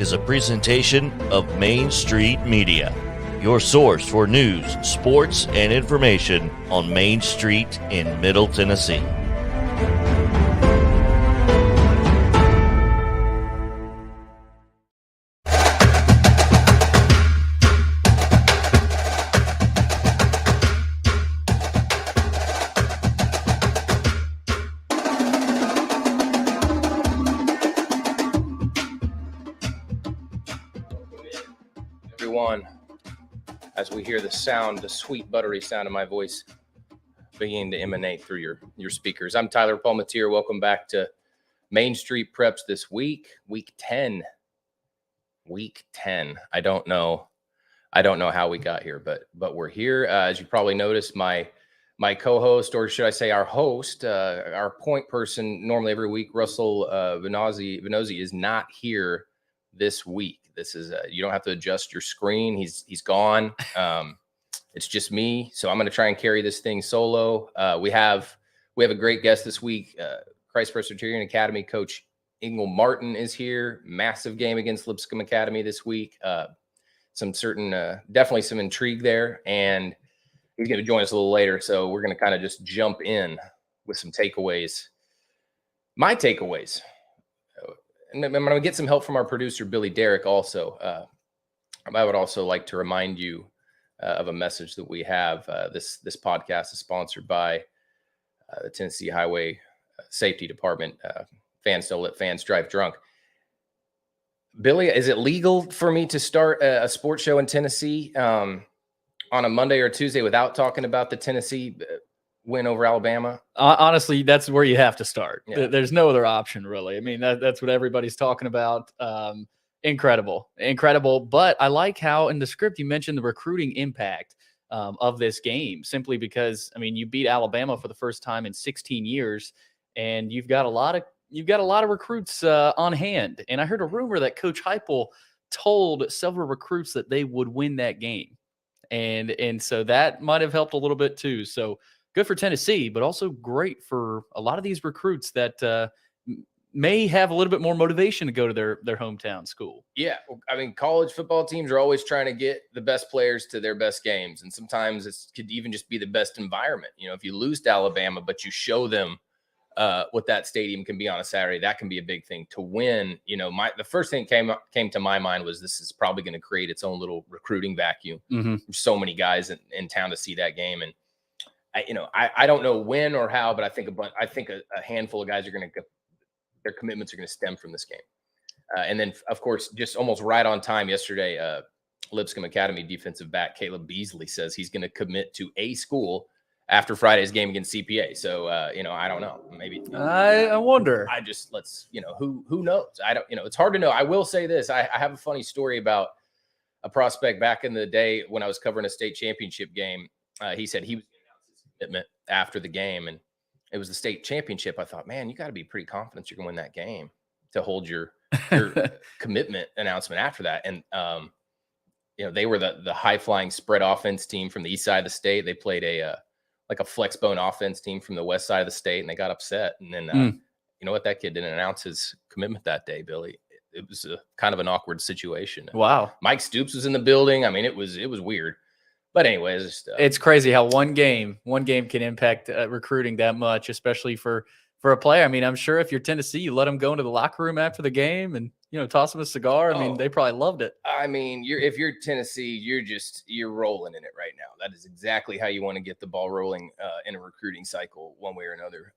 is a presentation of Main Street Media, your source for news, sports, and information on Main Street in Middle Tennessee. As we hear the sound, the sweet buttery sound of my voice beginning to emanate through your speakers. I'm Tyler Palmateer. Welcome back to Main Street Preps this week, week 10. I don't know how we got here, but we're here. As you probably noticed, my co-host, or should I say our host, our point person normally every week, Russell Venozzi is not here this week. This is you don't have to adjust your screen. He's gone. It's just me. So I'm going to try and carry this thing solo. We have a great guest this week. Christ Presbyterian Academy coach Ingle Martin is here. Massive game against Lipscomb Academy this week. Definitely some intrigue there, and he's going to join us a little later. So we're going to kind of just jump in with some takeaways. My takeaways. And I'm going to get some help from our producer, Billy Derrick, also. I would also like to remind you of a message that we have. This podcast is sponsored by the Tennessee Highway Safety Department. Fans don't let fans drive drunk. Billy, is it legal for me to start a sports show in Tennessee on a Monday or Tuesday without talking about the Tennessee win over Alabama? Honestly, that's where you have to start. Yeah. There's no other option, really. I mean, that's what everybody's talking about. Incredible. But I like how in the script you mentioned the recruiting impact of this game, simply because, I mean, you beat Alabama for the first time in 16 years, and you've got a lot of recruits on hand. And I heard a rumor that Coach Heupel told several recruits that they would win that game, and so that might have helped a little bit too. So good for Tennessee, but also great for a lot of these recruits that may have a little bit more motivation to go to their hometown school. Yeah. I mean, college football teams are always trying to get the best players to their best games. And sometimes it could even just be the best environment. You know, if you lose to Alabama, but you show them what that stadium can be on a Saturday, that can be a big thing. To win, you know, the first thing came to my mind was this is probably going to create its own little recruiting vacuum. Mm-hmm. There's so many guys in town to see that game. And I don't know when or how, but I think a handful of guys their commitments are going to stem from this game. And then, of course, just almost right on time yesterday, Lipscomb Academy defensive back Caleb Beasley says he's going to commit to a school after Friday's game against CPA. So, I don't know. Maybe I wonder. Who knows? It's hard to know. I will say this. I have a funny story about a prospect back in the day when I was covering a state championship game. He said he was commitment after the game, and it was the state championship. I thought, man, you got to be pretty confident you're gonna win that game to hold your commitment announcement after that. And they were the high flying spread offense team from the east side of the state. They played a flex bone offense team from the west side of the state, and they got upset. And then you know what, that kid didn't announce his commitment that day, Billy. It was a kind of an awkward situation. Wow. Mike Stoops was in the building. I mean, it was weird. But anyways, it's crazy how one game can impact recruiting that much, especially for a player. I mean, I'm sure if you're Tennessee, you let them go into the locker room after the game and toss them a cigar. I mean, they probably loved it. I mean, if you're Tennessee, you're rolling in it right now. That is exactly how you want to get the ball rolling in a recruiting cycle, one way or another.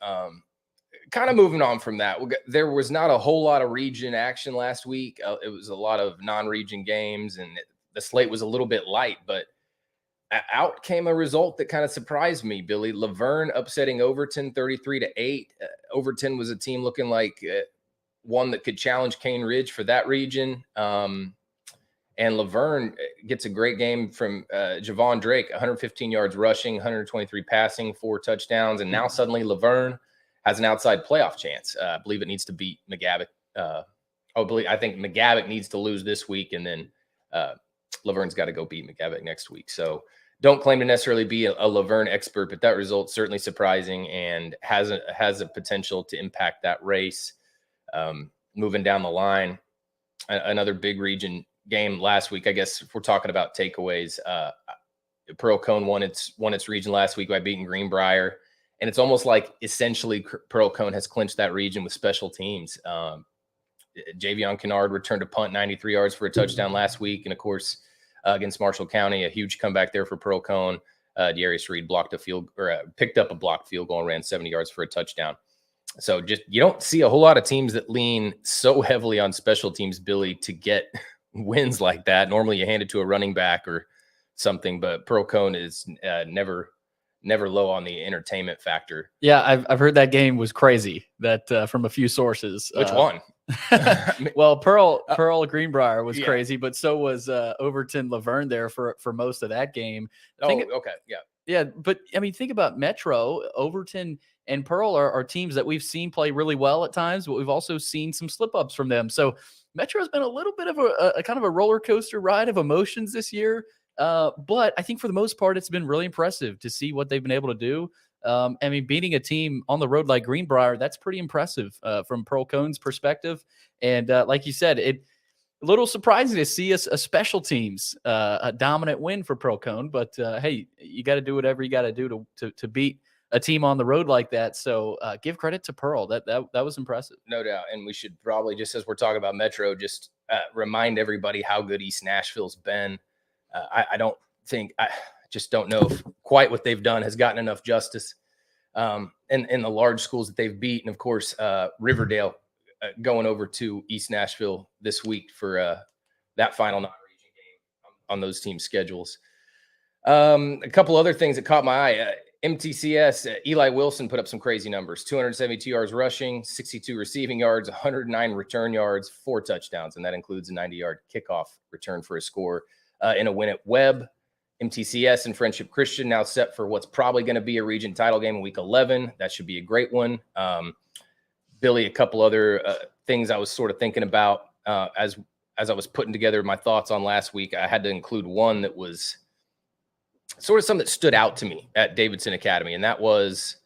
Kind of moving on from that, there was not a whole lot of region action last week. It was a lot of non-region games, and the slate was a little bit light, but out came a result that kind of surprised me, Billy. Laverne upsetting Overton 33-8. Overton was a team looking like one that could challenge Cane Ridge for that region. And Laverne gets a great game from Javon Drake, 115 yards rushing, 123 passing, 4 touchdowns. And now suddenly Laverne has an outside playoff chance. I believe it needs to beat McGavock. I think McGavock needs to lose this week, and then Laverne's got to go beat McGavock next week. So don't claim to necessarily be a Laverne expert, but that result's certainly surprising and has a potential to impact that race moving down the line. another big region game last week. I guess if we're talking about takeaways, Pearl Cone won its region last week by beating Greenbrier. And it's almost like essentially Pearl Cone has clinched that region with special teams. Javion Kennard returned a punt 93 yards for a touchdown last week. And of course, against Marshall County, a huge comeback there for Pearl Cone. Darius Reed picked up a blocked field goal and ran 70 yards for a touchdown. So just, you don't see a whole lot of teams that lean so heavily on special teams, Billy, to get wins like that. Normally you hand it to a running back or something, but Pearl Cone is never low on the entertainment factor. Yeah, I've heard that game was crazy. That from a few sources. Which one? Well, Pearl Greenbrier was crazy, but so was Overton Laverne there for most of that game. Okay, yeah. But I mean, think about Metro, Overton, and Pearl are teams that we've seen play really well at times, but we've also seen some slip ups from them. So Metro has been a little bit of a kind of a roller coaster ride of emotions this year. But I think for the most part, it's been really impressive to see what they've been able to do. I mean, beating a team on the road like Greenbrier, that's pretty impressive from Pearl Cone's perspective. And like you said, a little surprising to see a special teams a dominant win for Pearl Cone. But hey, you got to do whatever you got to do to beat a team on the road like that. So give credit to Pearl. That was impressive. No doubt. And we should probably, just as we're talking about Metro, just remind everybody how good East Nashville's been. I just don't know if quite what they've done has gotten enough justice in the large schools that they've beat. And of course, Riverdale going over to East Nashville this week for that final non-region game on those team schedules. A couple other things that caught my eye. MTCS, Eli Wilson put up some crazy numbers: 272 yards rushing, 62 receiving yards, 109 return yards, 4 touchdowns. And that includes a 90-yard kickoff return for a score in a win at Webb. MTCS and Friendship Christian now set for what's probably going to be a region title game in week 11. That should be a great one. Billy, a couple other things I was sort of thinking about as I was putting together my thoughts on last week. I had to include one that was sort of something that stood out to me at Davidson Academy. And that was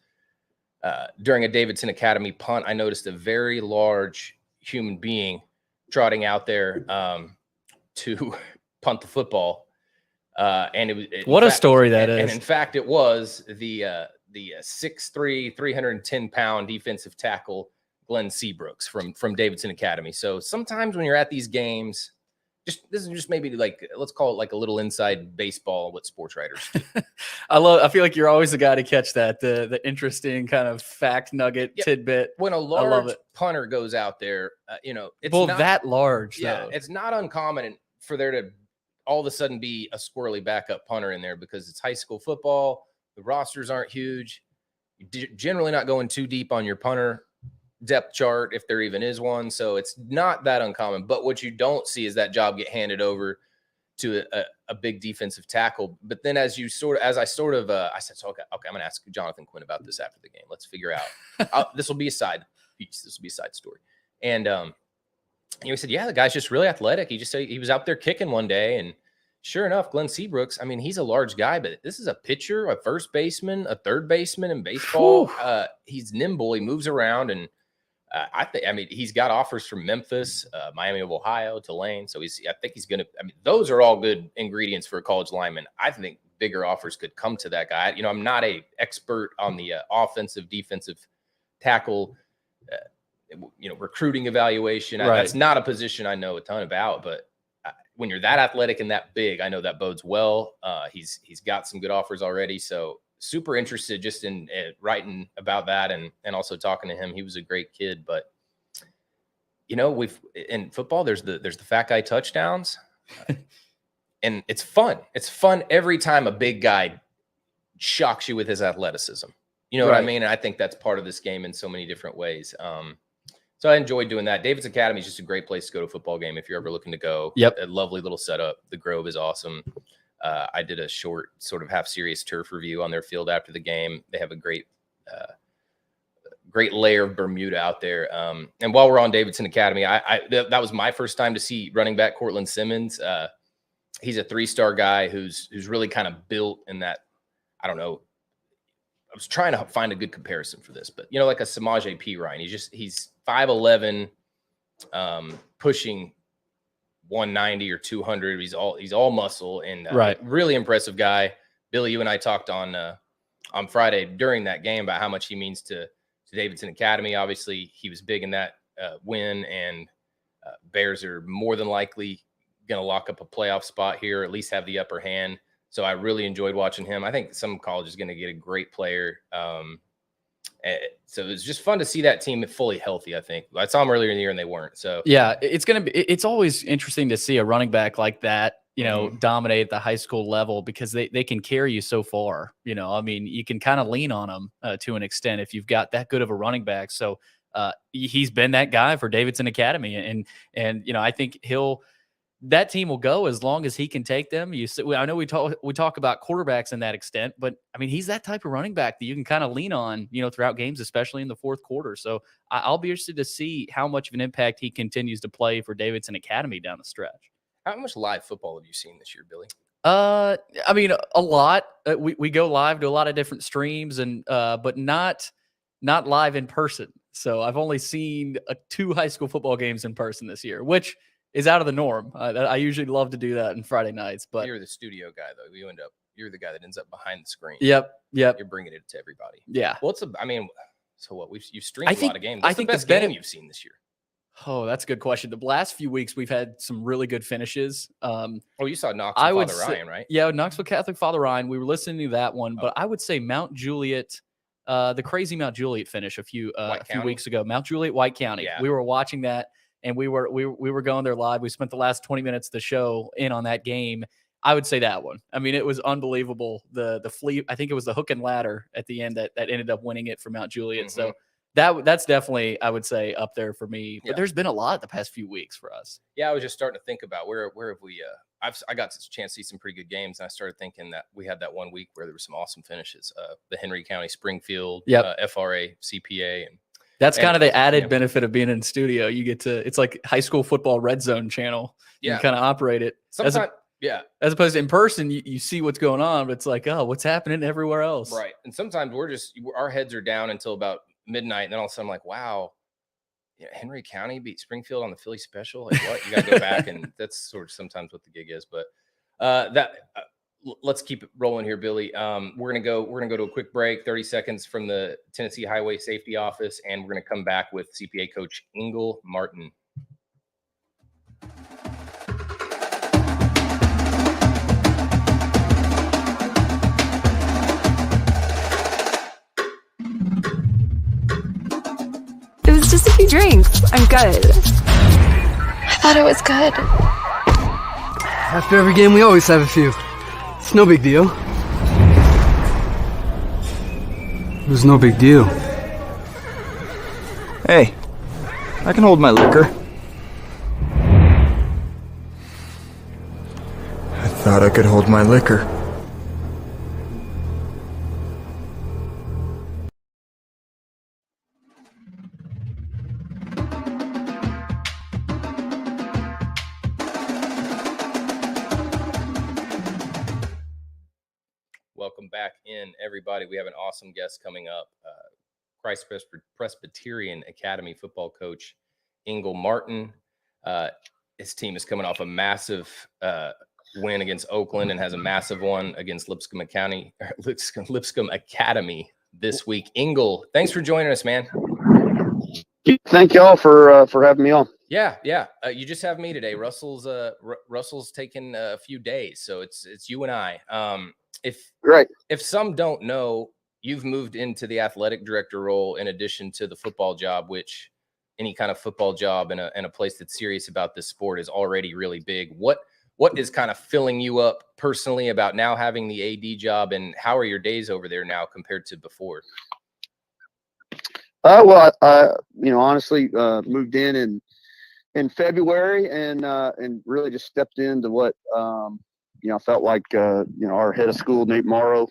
during a Davidson Academy punt, I noticed a very large human being trotting out there to punt the football. And it was what a story that is. And in fact, it was the 6'3", 310-pound defensive tackle Glenn Seabrooks from Davidson Academy. So sometimes when you're at these games, this is just maybe like, let's call it like a little inside baseball, what sports writers do. I feel like you're always the guy to catch that, the interesting kind of fact nugget tidbit. When a large punter goes out there, it's not that large. Yeah, though. It's not uncommon for there to all of a sudden be a squirrely backup punter in there because it's high school football. The rosters aren't huge. You're generally not going too deep on your punter depth chart, if there even is one. So it's not that uncommon. But what you don't see is that job get handed over to a big defensive tackle. But then I said, so okay, I'm going to ask Jonathan Quinn about this after the game. Let's figure out. This will be a side piece. This will be a side story. And he said, yeah, the guy's just really athletic. He just said he was out there kicking one day, and sure enough, Glenn Seabrooks, I mean, he's a large guy, but this is a pitcher, a first baseman, a third baseman in baseball. He's nimble. He moves around, and he's got offers from Memphis, Miami of Ohio, Tulane. So I think he's going to, those are all good ingredients for a college lineman. I think bigger offers could come to that guy. I'm not a expert on the offensive, defensive tackle, recruiting evaluation. Right. That's not a position I know a ton about, but when you're that athletic and that big, I know that bodes well. He's got some good offers already. So super interested just in writing about that and also talking to him. He was a great kid, but in football, there's the fat guy touchdowns and it's fun. It's fun every time a big guy shocks you with his athleticism. You know what I mean? And I think that's part of this game in so many different ways. So I enjoyed doing that. Davidson Academy is just a great place to go to a football game if you're ever looking to go. Yep. A lovely little setup. The Grove is awesome. I did a short sort of half serious turf review on their field after the game. They have a great layer of Bermuda out there. And while we're on Davidson Academy, that was my first time to see running back Courtland Simmons. He's a 3-star guy who's really kind of built in that, I don't know. I was trying to find a good comparison for this, but like a Samaje P. Ryan, he's 5'11", pushing 190 or 200. He's all muscle and Right. really impressive guy. Billy, you and I talked on Friday during that game about how much he means to Davidson Academy. Obviously, he was big in that win, and Bears are more than likely going to lock up a playoff spot here, or at least have the upper hand. So I really enjoyed watching him. I think some college is going to get a great player. So it was just fun to see that team fully healthy. I think I saw them earlier in the year and they weren't. So yeah, it's always interesting to see a running back like that, dominate at the high school level, because they can carry you so far. I mean, you can kind of lean on them to an extent if you've got that good of a running back. So he's been that guy for Davidson Academy, and I think that team will go as long as he can take them. I know we talk about quarterbacks in that extent, but I mean, he's that type of running back that you can kind of lean on, throughout games, especially in the fourth quarter. So I'll be interested to see how much of an impact he continues to play for Davidson Academy down the stretch. How much live football have you seen this year, Billy? I mean, a lot. We go live to a lot of different streams, and but not live in person. So I've only seen 2 high school football games in person this year, which is out of the norm. I usually love to do that on Friday nights, but you're the studio guy though. You're the guy that ends up behind the screen. Yep. You're bringing it to everybody. Yeah. Well, so what you've streamed a lot of games. What's the best game you've seen this year? Oh, that's a good question. The last few weeks we've had some really good finishes. You saw Knoxville Father Ryan, right? Yeah, Knoxville Catholic Father Ryan. We were listening to that one, but I would say Mount Juliet, the crazy Mount Juliet finish a few weeks ago. Mount Juliet, White County. Yeah. We were watching that. And we were going there live. We spent the last 20 minutes of the show in on that game. I would say that one. I mean, it was unbelievable. The fleet, I think it was the hook and ladder at the end that ended up winning it for Mount Juliet. Mm-hmm. So that's definitely, I would say, up there for me. But there's been a lot the past few weeks for us. Yeah, I was just starting to think about where have we I got a chance to see some pretty good games, and I started thinking that we had that one week where there were some awesome finishes. The Henry County Springfield, FRA, CPA, and that's kind of the added benefit of being in studio. You get to, it's like high school football red zone channel. You kind of operate it. Sometimes, as opposed to in person, you see what's going on, but it's like, oh, what's happening everywhere else? Right. And sometimes our heads are down until about midnight. And then all of a sudden I'm like, wow, Henry County beat Springfield on the Philly special. Like what? You got to go back. And that's sort of sometimes what the gig is. But let's keep it rolling here, Billy. We're gonna go to a quick break, 30 seconds from the Tennessee Highway Safety Office, and we're gonna come back with CPA coach Ingle Martin. It was just a few drinks. I'm good. I thought it was good. After every game, we always have a few. It's no big deal. It was no big deal. Hey, I can hold my liquor. I thought I could hold my liquor. Welcome back in, everybody. We have an awesome guest coming up. Christ Presbyterian Academy football coach Ingle Martin. His team is coming off a massive win against Oakland and has a massive one against Lipscomb Academy this week. Ingle, thanks for joining us, man. Thank y'all for having me on. Yeah. You just have me today. Russell's taken a few days, so it's you and I. If some don't know, you've moved into the athletic director role in addition to the football job, which any kind of football job in a place that's serious about this sport is already really big. What is kind of filling you up personally about now having the AD job, and how are your days over there now compared to before? Well, I honestly moved in February and really just stepped into what I felt like our head of school, Nate Morrow,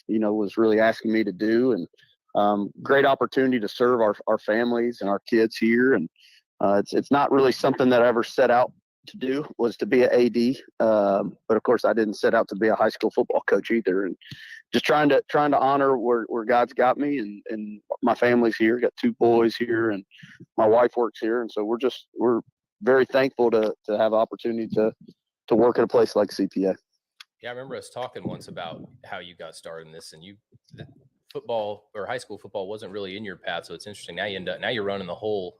was really asking me to do, and great opportunity to serve our families and our kids here. And it's not really something that I ever set out to do, was to be an AD. But of course I didn't set out to be a high school football coach either. And just trying to honor where God's got me, and my family's here. Got 2 boys here, and my wife works here. And so we're very thankful to have an opportunity to work at a place like CPA. Yeah, I remember us talking once about how you got started in this, and football or high school football wasn't really in your path. So it's interesting. Now you're running the whole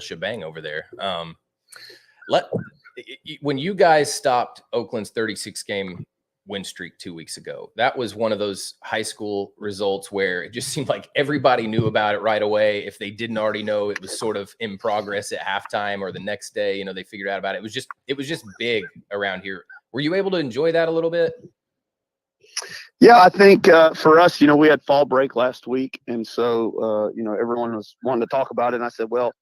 shebang over there. When you guys stopped Oakland's 36 game win streak 2 weeks ago, that was one of those high school results where it just seemed like everybody knew about it right away. If they didn't already know, it was sort of in progress at halftime or the next day, they figured out about it. It was just big around here. Were you able to enjoy that a little bit? Yeah, I think for us, we had fall break last week. And so, everyone was wanting to talk about it. And I said, well,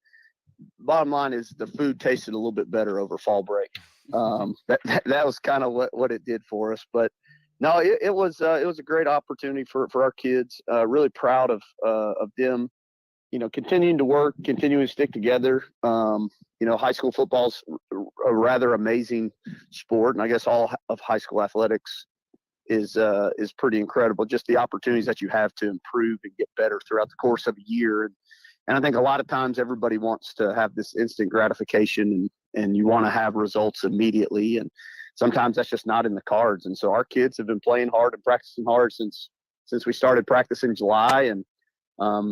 bottom line is the food tasted a little bit better over fall break. That was kind of what it did for us. But no, it was a great opportunity for our kids. Really proud of them, continuing to work, continuing to stick together. High school football's a rather amazing sport. And I guess all of high school athletics is pretty incredible. Just the opportunities that you have to improve and get better throughout the course of a year. And I think a lot of times everybody wants to have this instant gratification and you want to have results immediately. And sometimes that's just not in the cards. And so our kids have been playing hard and practicing hard since we started practicing in July. And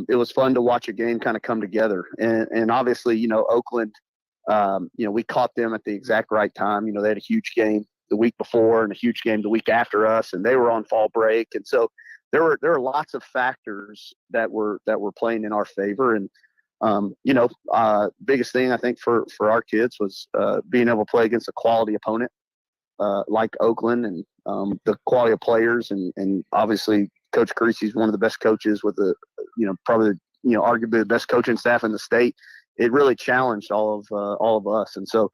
it was fun to watch a game kind of come together. And obviously, Oakland, we caught them at the exact right time. They had a huge game the week before and a huge game the week after us, and they were on fall break. And so there were lots of factors that were playing in our favor. And, biggest thing I think for our kids was being able to play against a quality opponent like Oakland and the quality of players. And obviously Coach Creasy's one of the best coaches with probably arguably the best coaching staff in the state. It really challenged all of us. And so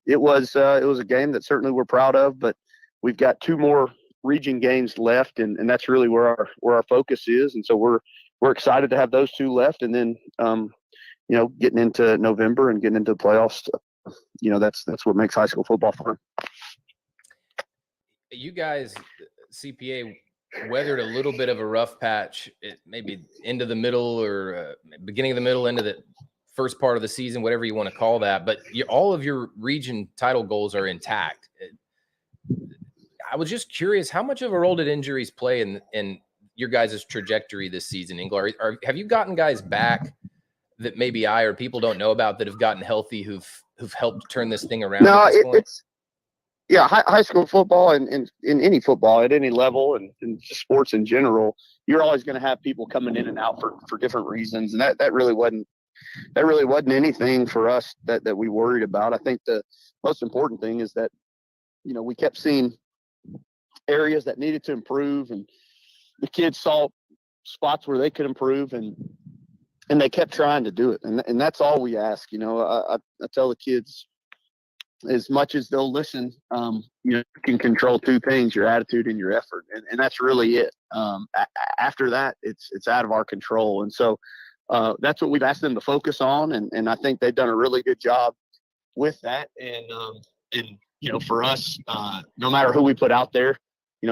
it was a game that certainly we're proud of, but we've got 2 more region games left, and that's really where our focus is. And so we're excited to have those 2 left, and then getting into November and getting into the playoffs. That's what makes high school football fun. You guys, CPA, weathered a little bit of a rough patch, maybe into the middle or beginning of the middle, into the first part of the season, whatever you want to call that. But all of your region title goals are intact. I was just curious, how much of a role did injuries play in your guys' trajectory this season, Ingle? Have you gotten guys back that maybe I or people don't know about that have gotten healthy who've helped turn this thing around? No, high school football and in any football at any level and sports in general, you're always going to have people coming in and out for different reasons. And that really wasn't anything for us that we worried about. I think the most important thing is that, we kept seeing areas that needed to improve, and the kids saw spots where they could improve, and they kept trying to do it. And that's all we ask. I tell the kids, as much as they'll listen, you can control 2 things: your attitude and your effort. And that's really it. After that, it's out of our control. And so that's what we've asked them to focus on. And I think they've done a really good job with that. And for us, no matter who we put out there,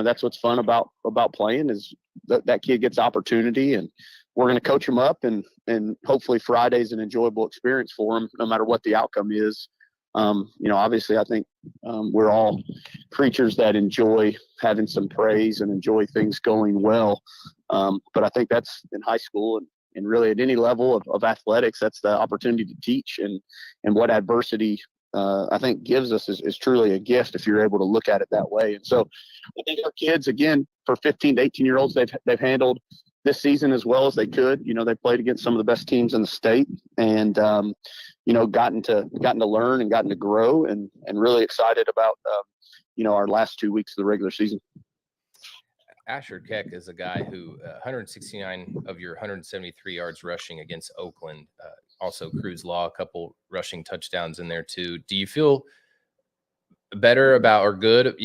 that's what's fun about playing is that kid gets opportunity, and we're going to coach them up, and hopefully Friday's an enjoyable experience for them, no matter what the outcome is. Obviously I think we're all creatures that enjoy having some praise and enjoy things going well. But I think that's in high school and really at any level of athletics, that's the opportunity to teach, and what adversity I think gives us is truly a gift if you're able to look at it that way. And so I think our kids, again, for 15 to 18-year-olds, they've handled this season as well as they could. They played against some of the best teams in the state, and gotten to learn and gotten to grow, and really excited about our last 2 weeks of the regular season. Asher Keck is a guy who 169 of your 173 yards rushing against Oakland. Also Cruz Law, a couple rushing touchdowns in there too. Do you feel better about, or good?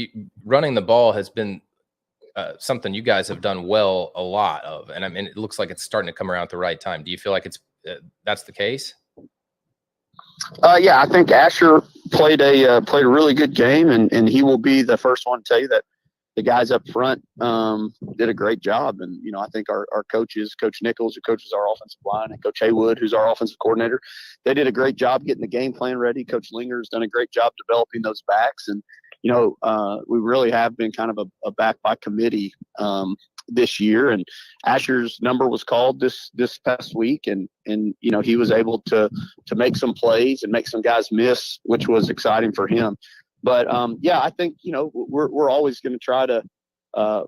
Running the ball has been something you guys have done well a lot of, and I mean, it looks like it's starting to come around at the right time. Do you feel like that's the case? Yeah, I think Asher played a really good game, and he will be the first one to tell you that the guys up front did a great job. And, I think our coaches, Coach Nichols, who coaches our offensive line, and Coach Haywood, who's our offensive coordinator, they did a great job getting the game plan ready. Coach Linger's done a great job developing those backs. And, we really have been kind of a back by committee this year. And Asher's number was called this past week. And he was able to make some plays and make some guys miss, which was exciting for him. But I think we're always going to try to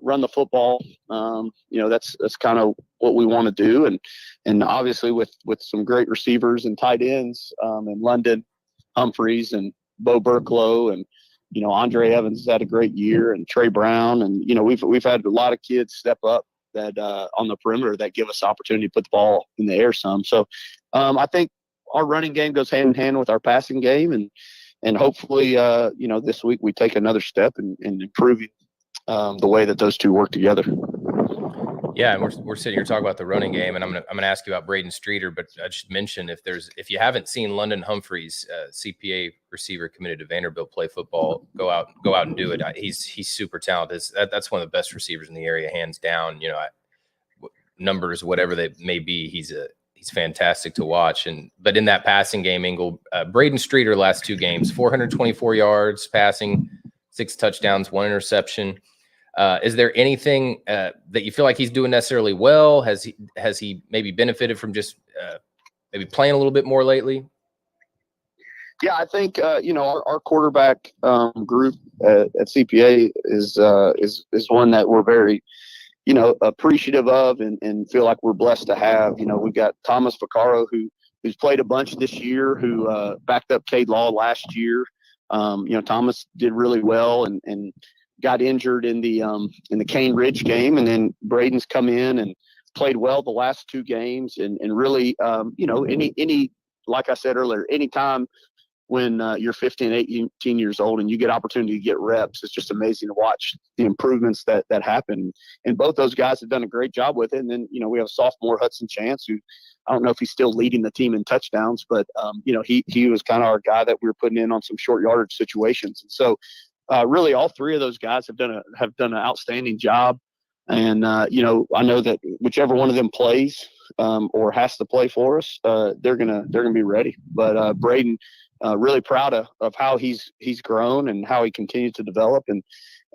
run the football. That's kind of what we want to do, and obviously with some great receivers and tight ends in London, Humphreys, and Bo Burklow, and Andre Evans has had a great year, and Trey Brown, and we've had a lot of kids step up that on the perimeter that give us opportunity to put the ball in the air some. So I think our running game goes hand in hand with our passing game, and hopefully, this week we take another step in improving the way that those two work together. Yeah, and we're sitting here talking about the running game, and I'm gonna ask you about Braden Streeter, but I should mention if you haven't seen London Humphreys, CPA receiver committed to Vanderbilt, play football, go out and do it. He's super talented. That's one of the best receivers in the area, hands down. Numbers, whatever they may be, he's fantastic to watch. But in that passing game, Ingle, Braden Streeter last 2 games, 424 yards passing, 6 touchdowns, 1 interception. Is there anything that you feel like he's doing necessarily well? Has he maybe benefited from just maybe playing a little bit more lately? Yeah, I think our quarterback group at CPA is one that we're very appreciative of and feel like we're blessed to have. We've got Thomas Vaccaro, who's played a bunch this year, who backed up Cade Law last year. Thomas did really well and got injured in the Cane Ridge game, and then Braden's come in and played well the last 2 games, and really any like I said earlier, anytime when you're 15, 18 years old and you get opportunity to get reps, it's just amazing to watch the improvements that happen. And both those guys have done a great job with it. And then, we have sophomore Hudson Chance, who I don't know if he's still leading the team in touchdowns, but, he was kind of our guy that we were putting in on some short yardage situations. And so really all 3 of those guys have done an outstanding job. And, I know that whichever one of them plays or has to play for us, they're going to be ready. But Braden, really proud of how he's grown and how he continues to develop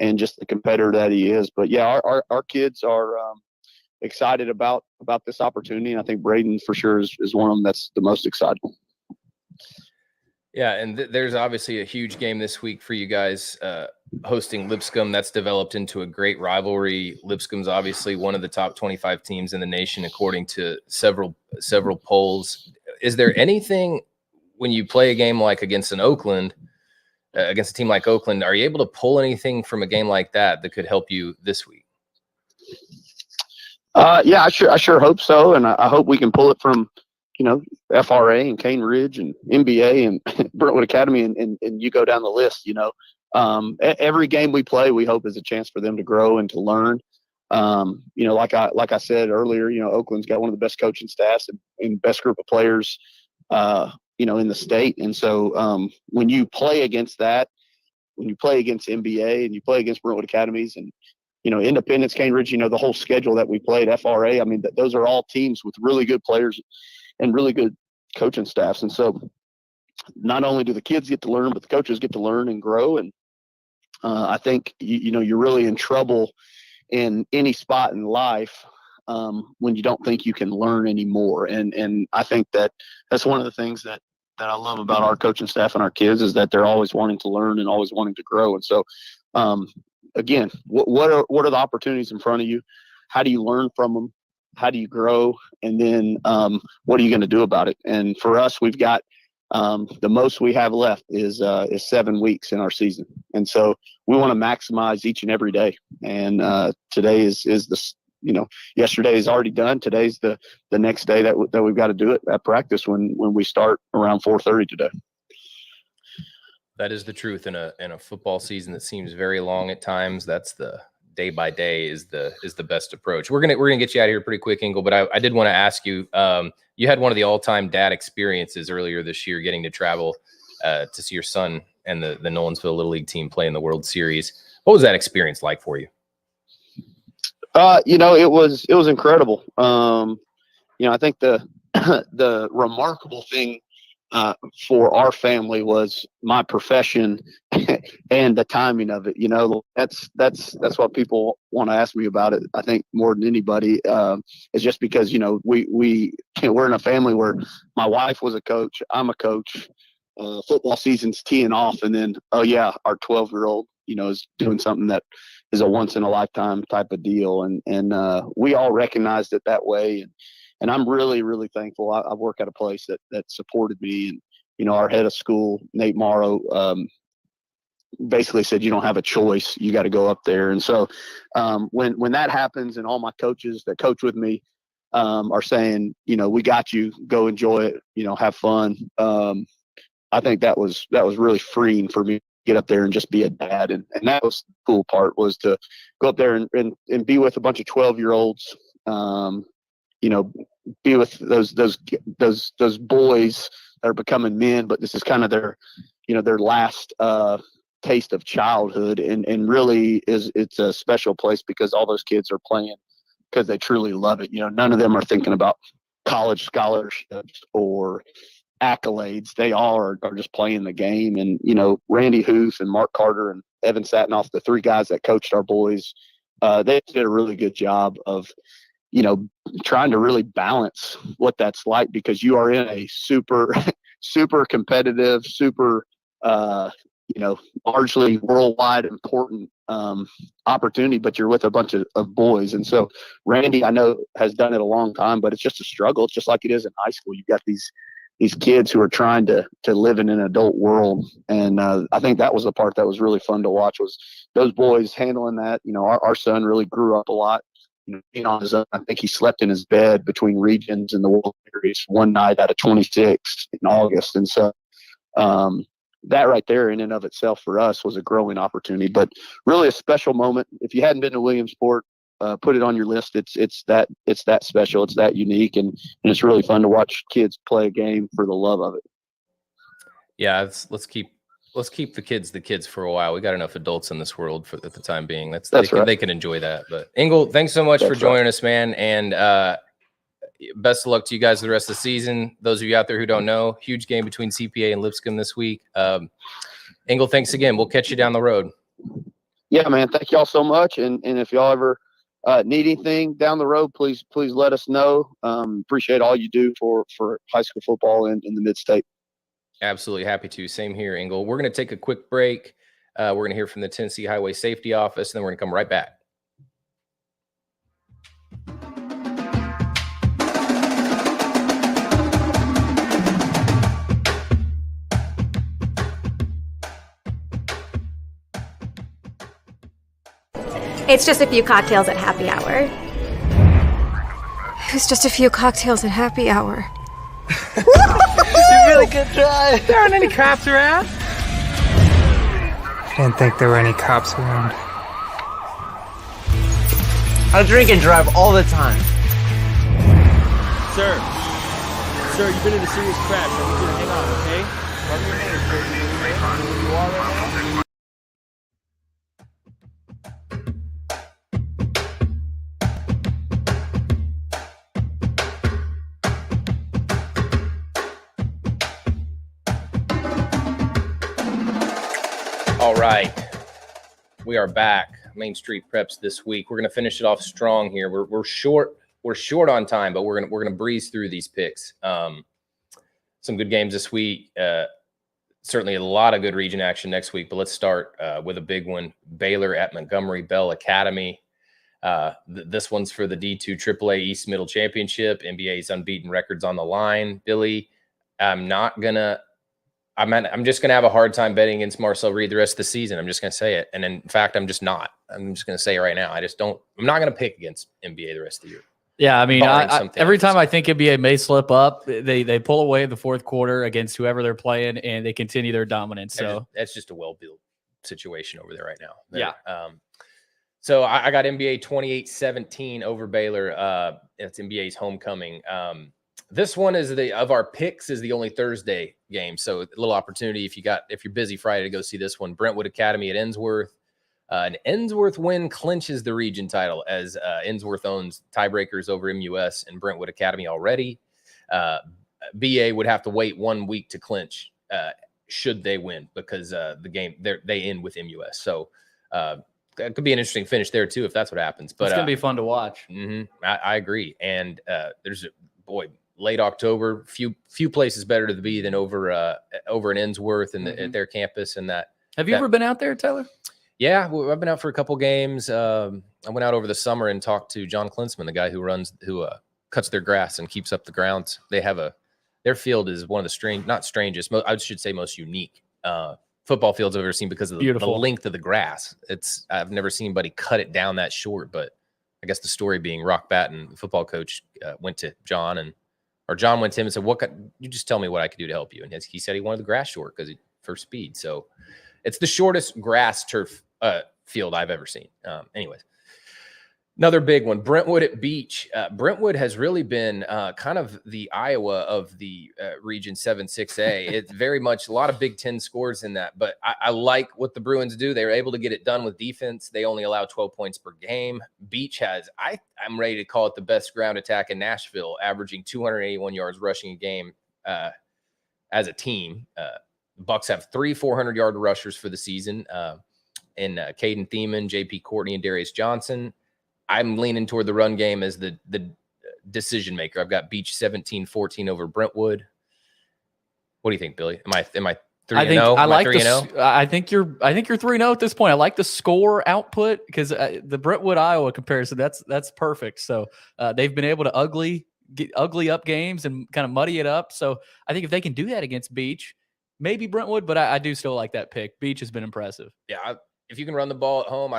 and just the competitor that he is. But yeah, our kids are excited about this opportunity. And I think Braden for sure is one of them that's the most excited. Yeah, and there's obviously a huge game this week for you guys hosting Lipscomb. That's developed into a great rivalry. Lipscomb's obviously one of the top 25 teams in the nation, according to several polls. Is there anything when you play a game like against an Oakland, against a team like Oakland, are you able to pull anything from a game like that could help you this week? Yeah, I sure hope so, and I hope we can pull it from FRA and Cane Ridge and NBA and Brentwood Academy, and you go down the list. Every game we play, we hope is a chance for them to grow and to learn. Like I said earlier, Oakland's got one of the best coaching staffs and best group of players, in the state. And so when you play against that, when you play against NBA and you play against Brentwood Academies and Independence, Cane Ridge, the whole schedule that we played, FRA, I mean, those are all teams with really good players and really good coaching staffs. And so not only do the kids get to learn, but the coaches get to learn and grow. And I think, you're really in trouble in any spot in life when you don't think you can learn anymore. And I think that's one of the things that I love about our coaching staff and our kids is that they're always wanting to learn and always wanting to grow. And so, again, what are the opportunities in front of you? How do you learn from them? How do you grow? And then what are you going to do about it? And for us, we've got the most we have left is 7 weeks in our season. And so we want to maximize each and every day. And today is the, yesterday is already done. Today's the next day that we've got to do it at practice when we start around 4:30 today. That is the truth in a football season that seems very long at times. That's the day by day is the best approach. We're gonna get you out of here pretty quick, Ingle. But I did want to ask you. You had one of the all-time dad experiences earlier this year, getting to travel to see your son and the Nolensville Little League team play in the World Series. What was that experience like for you? It was incredible. I think the the remarkable thing for our family was my profession and the timing of it. That's what people want to ask me about it. I think more than anybody, is just because we're in a family where my wife was a coach, I'm a coach. Football season's teeing off, and then our 12-year-old is doing something that is a once in a lifetime type of deal, and we all recognized it that way, and I'm really, really thankful. I work at a place that supported me, and our head of school, Nate Morrow, basically said, you don't have a choice, you got to go up there. And so when that happens, and all my coaches that coach with me are saying, we got you, go enjoy it, have fun. I think that was really freeing for me to get up there and just be a dad. And that was the cool part, was to go up there and be with a bunch of 12-year-olds, be with those boys that are becoming men, but this is kind of their last taste of childhood. And really it's a special place because all those kids are playing because they truly love it. None of them are thinking about college scholarships or accolades. They all are just playing the game. And Randy Huth and Mark Carter and Evan Satinoff, the three guys that coached our boys, they did a really good job of trying to really balance what that's like, because you are in a super super competitive, super largely worldwide important opportunity, but you're with a bunch of boys. And so Randy, I know, has done it a long time, but it's just a struggle. It's just like it is in high school. You've got these kids who are trying to live in an adult world. And I think that was the part that was really fun to watch, was those boys handling that. Our son really grew up a lot, being on his own. I think he slept in his bed between regions and the World Series one night out of 26 in August. And so that right there in and of itself for us was a growing opportunity, but really a special moment. If you hadn't been to Williamsport, put it on your list. It's that special. It's that unique, and it's really fun to watch kids play a game for the love of it. Yeah, let's keep the kids for a while. We got enough adults in this world at the time being. They can enjoy that. But Ingle, thanks so much for joining us, man, and best of luck to you guys for the rest of the season. Those of you out there who don't know, huge game between CPA and Lipscomb this week. Ingle, thanks again. We'll catch you down the road. Yeah, man. Thank y'all so much. And if y'all ever need anything down the road, please let us know. Appreciate all you do for high school football in the mid-state. Absolutely happy to. Same here, Ingle. We're going to take a quick break. We're going to hear from the Tennessee Highway Safety Office, and then we're going to come right back. It's just a few cocktails at happy hour. It was just a few cocktails at happy hour. You really good try. There aren't any cops around. I didn't think there were any cops around. I drink and drive all the time. Sir, you've been in a serious crash. I need you to hang on, okay? Cover your name, sir. Where you are right now? All right, we are back. Main Street Preps this week. We're going to finish it off strong here. We're short on time, but we're gonna breeze through these picks. Some good games this week. Certainly a lot of good region action next week. But let's start with a big one: Baylor at Montgomery Bell Academy. This one's for the D2 AAA East Middle Championship. NBA's unbeaten records on the line. Billy, I'm just going to have a hard time betting against Marcel Reed the rest of the season. I'm just going to say it. And in fact, I'm just not. I'm just going to say it right now. I'm not going to pick against NBA the rest of the year. Yeah, I mean, every time I think NBA may slip up, they pull away in the fourth quarter against whoever they're playing, and they continue their dominance. So that's just a well-built situation over there right now. Yeah. So I got NBA 28-17 over Baylor. It's NBA's homecoming. This one is of our picks is the only Thursday game. So a little opportunity if you're busy Friday to go see this one. Brentwood Academy at Endsworth. An Endsworth win clinches the region title as Endsworth owns tiebreakers over MUS and Brentwood Academy already. BA would have to wait 1 week to clinch should they win because the game they end with MUS. So that could be an interesting finish there too if that's what happens. But it's gonna be fun to watch. I agree. And there's late October, few places better to be than over in Endsworth and at their campus. And that. Have you ever been out there, Tyler? Yeah, I've been out for a couple games. I went out over the summer and talked to John Klinsman, the guy who cuts their grass and keeps up the grounds. They have their field is one of the I should say most unique football fields I've ever seen because of the length of the grass. I've never seen anybody cut it down that short, but I guess the story being Rock Batten, the football coach, went to John John went to him and said, you just tell me what I could do to help you. And he said he wanted the grass short for speed. So it's the shortest grass turf field I've ever seen. Anyways, another big one, Brentwood at Beach. Brentwood has really been kind of the Iowa of the Region 7-6A. It's very much a lot of Big Ten scores in that, but I like what the Bruins do. They were able to get it done with defense. They only allow 12 points per game. Beach has, I'm ready to call it the best ground attack in Nashville, averaging 281 yards rushing a game as a team. Bucks have 3 400-yard rushers for the season in Caden Thiemann, JP Courtney, and Darius Johnson. I'm leaning toward the run game as the decision maker. I've got Beach 17-14 over Brentwood. What do you think, Billy? Am I 3-0? I think you're 3-0 at this point. I like the score output because the Brentwood Iowa comparison that's perfect. So they've been able to ugly up games and kind of muddy it up. So I think if they can do that against Beach, maybe Brentwood, but I do still like that pick. Beach has been impressive. Yeah, if you can run the ball at home,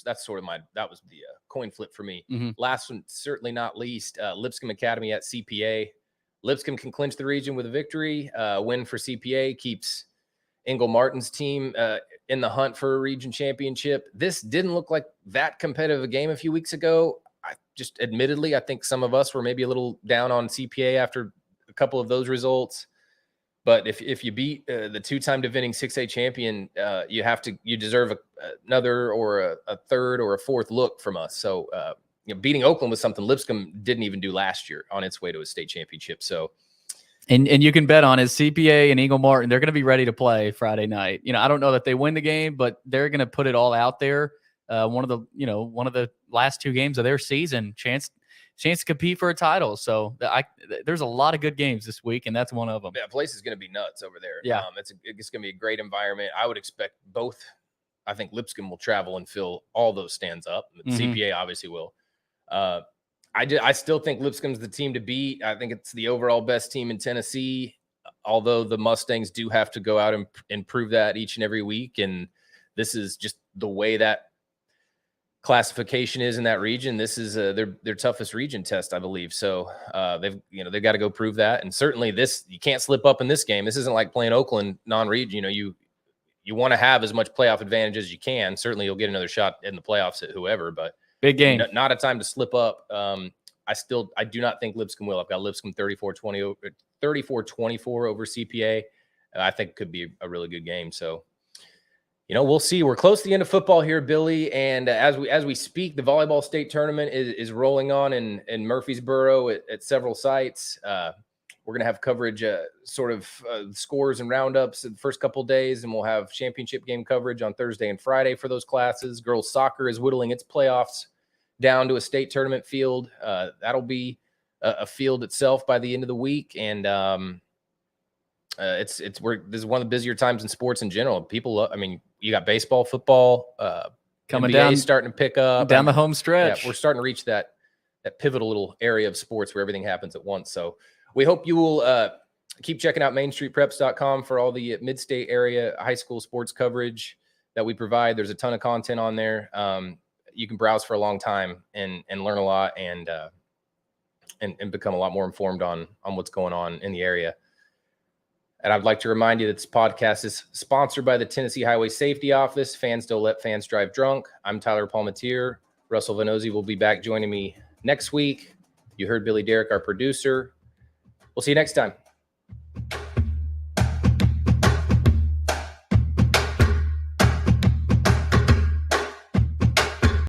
that's sort of that was the coin flip for me. Last one, certainly not least, Lipscomb Academy at CPA. Lipscomb can clinch the region with a victory. Win for CPA keeps Ingle Martin's team in the hunt for a region championship. This didn't look like that competitive a game a few weeks ago. Admittedly, I think some of us were maybe a little down on CPA after a couple of those results. But if you beat the two-time defending 6A champion, you deserve another or a third or a fourth look from us. So beating Oakland was something Lipscomb didn't even do last year on its way to a state championship. So, and you can bet on his CPA and Ingle Martin. They're going to be ready to play Friday night. I don't know that they win the game, but they're going to put it all out there. One of the last 2 games of their season, chance to compete for a title. So there's a lot of good games this week, and that's one of them. Yeah, place is going to be nuts over there. Yeah, it's going to be a great environment. I would expect both. I think Lipscomb will travel and fill all those stands up. CPA obviously will. I still think Lipscomb's the team to beat. I think it's the overall best team in Tennessee, although the Mustangs do have to go out and prove that each and every week. And this is just the way that classification is in that region. This is their toughest region test, I believe. So they've got to go prove that. And certainly you can't slip up in this game. This isn't like playing Oakland non-region. You want to have as much playoff advantage as you can. Certainly you'll get another shot in the playoffs at whoever, but big game. Not a time to slip up. I do not think Lipscomb will. I've got Lipscomb 34-24 over CPA. I think it could be a really good game. So, we'll see. We're close to the end of football here, Billy. And as we speak, the volleyball state tournament is rolling on in Murfreesboro at several sites. We're going to have coverage, scores and roundups in the first couple of days, and we'll have championship game coverage on Thursday and Friday for those classes. Girls soccer is whittling its playoffs down to a state tournament field. That'll be a field itself by the end of the week. And this is one of the busier times in sports in general. People, you got baseball, football, coming NBA down, starting to pick up down the home stretch. Yeah, we're starting to reach that pivotal little area of sports where everything happens at once. So we hope you will keep checking out mainstreetpreps.com for all the mid-state area high school sports coverage that we provide. There's a ton of content on there. You can browse for a long time and learn a lot and become a lot more informed on what's going on in the area. And I'd like to remind you that this podcast is sponsored by the Tennessee Highway Safety Office. Fans don't let fans drive drunk. I'm Tyler Palmateer. Russell Venozzi will be back joining me next week. You heard Billy Derrick, our producer. We'll see you next time.